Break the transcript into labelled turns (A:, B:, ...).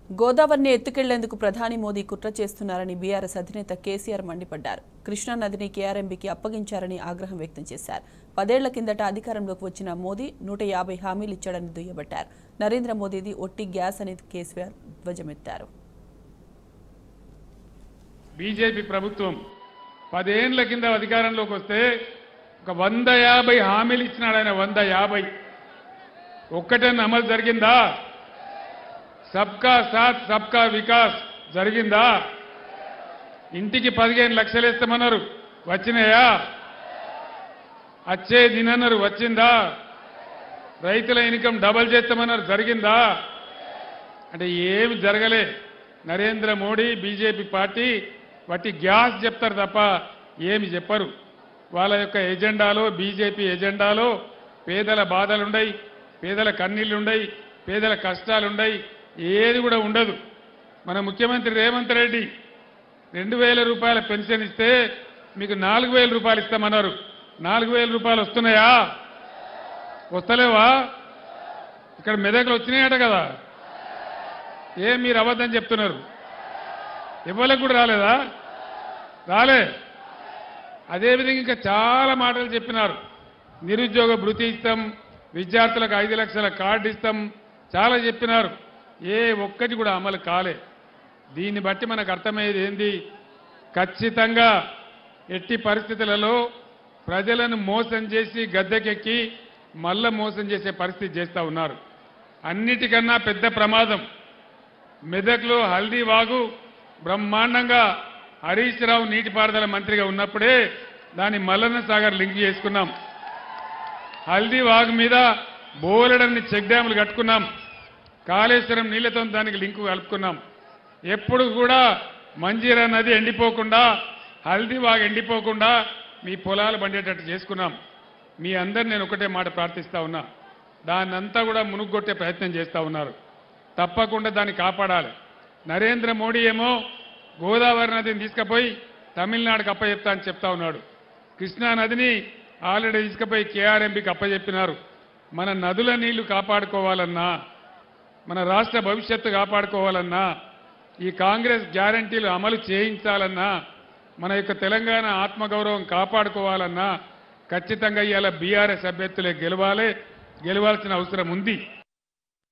A: గోదావరిని ఎత్తుకెళ్లేందుకు ప్రధాని మోదీ కుట్ర చేస్తున్నారని బీఆర్ఎస్ అధినేత కేసీఆర్ మండిపడ్డారు. కృష్ణా నదిని కేఆర్ఎంబీకి అప్పగించారని ఆగ్రహం వ్యక్తం చేశారు. 10 ఏళ్ల కిందట అధికారంలోకి వచ్చిన మోదీ 150 హామీలు ఇచ్చాడని దుయ్యబట్టారు. నరేంద్ర మోదీది ఒట్టి గ్యాస్ అని కేసీఆర్ ధ్వజమెత్తారు.
B: బీజేపీ ప్రభుత్వం 10 ఏళ్ల కింద అధికారంలోకి వస్తే ఒక 150 హామీలు ఇచ్చినాడు. ఆయన 150 ఒక్కటన్నా అమలు జరిగిందా? సబ్కా సాత్ సబ్కా వికాస్ జరిగిందా? ఇంటికి 15 లక్షలు ఇస్తామన్నారు, వచ్చినాయా? వచ్చే దినన్నారు, వచ్చిందా? రైతుల ఇన్కమ్ డబల్ చేస్తామన్నారు, జరిగిందా? అంటే ఏమి జరగలే. నరేంద్ర మోడీ బీజేపీ పార్టీ వాటి గ్యాస్ చెప్తారు తప్ప ఏమి చెప్పరు. వాళ్ళ యొక్క ఎజెండాలో, బీజేపీ ఎజెండాలో పేదల బాధలుండయి, పేదల కన్నీళ్లుండయి, పేదల కష్టాలుండయి, ఏది కూడా ఉండదు. మన ముఖ్యమంత్రి రేవంత్ రెడ్డి 2000 రూపాయల పెన్షన్ ఇస్తే మీకు 4000 రూపాయలు ఇస్తామన్నారు. 4000 రూపాయలు వస్తున్నాయా? వస్తలేవా? ఇక్కడ మెదకులు వచ్చినాయట కదా, ఏం మీరు అబద్ధం చెప్తున్నారు? ఇవ్వలకు కూడా రాలేదా? రాలే. అదేవిధంగా ఇంకా చాలా మాటలు చెప్పినారు. నిరుద్యోగ భృతి ఇస్తాం, విద్యార్థులకు 5 లక్షల కార్డు ఇస్తాం, చాలా చెప్పినారు. ఏ ఒక్కటి కూడా అమలు కాలే. దీన్ని బట్టి మనకు అర్థమయ్యేది ఏంది? ఖచ్చితంగా ఎట్టి పరిస్థితులలో ప్రజలను మోసం చేసి గద్దెకెక్కి మళ్ళా మోసం చేసే పరిస్థితి చేస్తూ ఉన్నారు. అన్నిటికన్నా పెద్ద ప్రమాదం మెదక్లో హల్దీ వాగు బ్రహ్మాండంగా హరీష్ రావు నీటిపారుదల మంత్రిగా ఉన్నప్పుడే దాన్ని మల్లన్న సాగర్ లింక్ చేసుకున్నాం. హల్దీ వాగు మీద బోలెడన్ని చెక్ డ్యాములు కట్టుకున్నాం. కాళేశ్వరం నీళ్లతో దానికి లింకు కలుపుకున్నాం. ఎప్పుడు కూడా మంజీరా నది ఎండిపోకుండా, హల్దీ వాగు ఎండిపోకుండా మీ పొలాలు పండేటట్టు చేసుకున్నాం. మీ అందరు నేను ఒకటే మాట ప్రార్థిస్తా ఉన్నా, దాన్నంతా కూడా మునుగొట్టే ప్రయత్నం చేస్తూ ఉన్నారు. తప్పకుండా దాన్ని కాపాడాలి. నరేంద్ర మోడీ ఏమో గోదావరి నదిని తీసుకుపోయి తమిళనాడుకు అప్పచెప్తా అని చెప్తా ఉన్నాడు. కృష్ణా నదిని ఆల్రెడీ తీసుకుపోయి కేఆర్ఎంబీకి అప్పచెప్పినారు. మన నదుల నీళ్లు కాపాడుకోవాలన్నా, మన రాష్ట్ర భవిష్యత్తు కాపాడుకోవాలన్నా, ఈ కాంగ్రెస్ గ్యారంటీలు అమలు చేయించాలన్నా, మన యొక్క తెలంగాణ ఆత్మగౌరవం కాపాడుకోవాలన్నా ఖచ్చితంగా ఇవాళ బీఆర్ఎస్ అభ్యర్థులే గెలవాల్సిన అవసరం ఉంది.